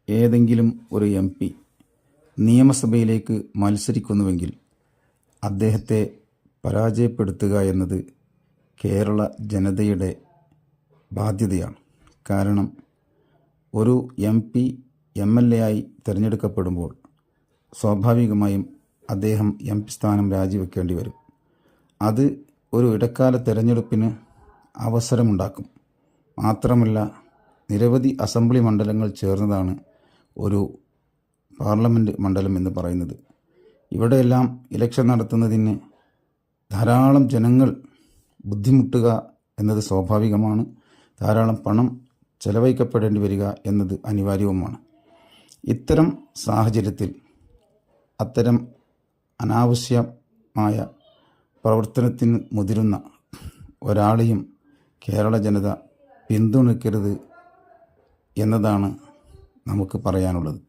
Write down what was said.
ഏതെങ്കിലും ഒരു MP നിയമസഭയിലേക്ക് മത്സരിക്കുന്നുവെങ്കിൽ അദ്ദേഹത്തെ പരാജയപ്പെടുത്തുക എന്നത് കേരള ജനതയുടെ ബാധ്യതയാണ്. കാരണം ഒരു MP MLA ആയി തിരഞ്ഞെടുക്കപ്പെടുമ്പോൾ സ്വാഭാവികമായും അദ്ദേഹം MP സ്ഥാനം രാജിവെക്കേണ്ടി വരും. അത് ഒരു ഇടക്കാല തിരഞ്ഞെടുപ്പിന് അവസരമുണ്ടാക്കും. മാത്രമല്ല, നിരവധി അസംബ്ലി മണ്ഡലങ്ങൾ ചേർന്നതാണ് ഒരു പാർലമെൻറ്റ് മണ്ഡലം എന്ന് പറയുന്നത്. ഇവിടെയെല്ലാം ഇലക്ഷൻ നടത്തുന്നതിന് ധാരാളം ജനങ്ങൾ ബുദ്ധിമുട്ടുക എന്നത് സ്വാഭാവികമാണ്. ധാരാളം പണം ചെലവഴിക്കപ്പെടേണ്ടി വരിക എന്നത് അനിവാര്യവുമാണ്. ഇത്തരം സാഹചര്യത്തിൽ അത്തരം അനാവശ്യമായ പ്രവർത്തനത്തിന് മുതിരുന്ന ഒരാളെയും കേരള ജനത പിന്തുണയ്ക്കരുത് എന്നതാണ് നമുക്ക് പറയാനുള്ളത്.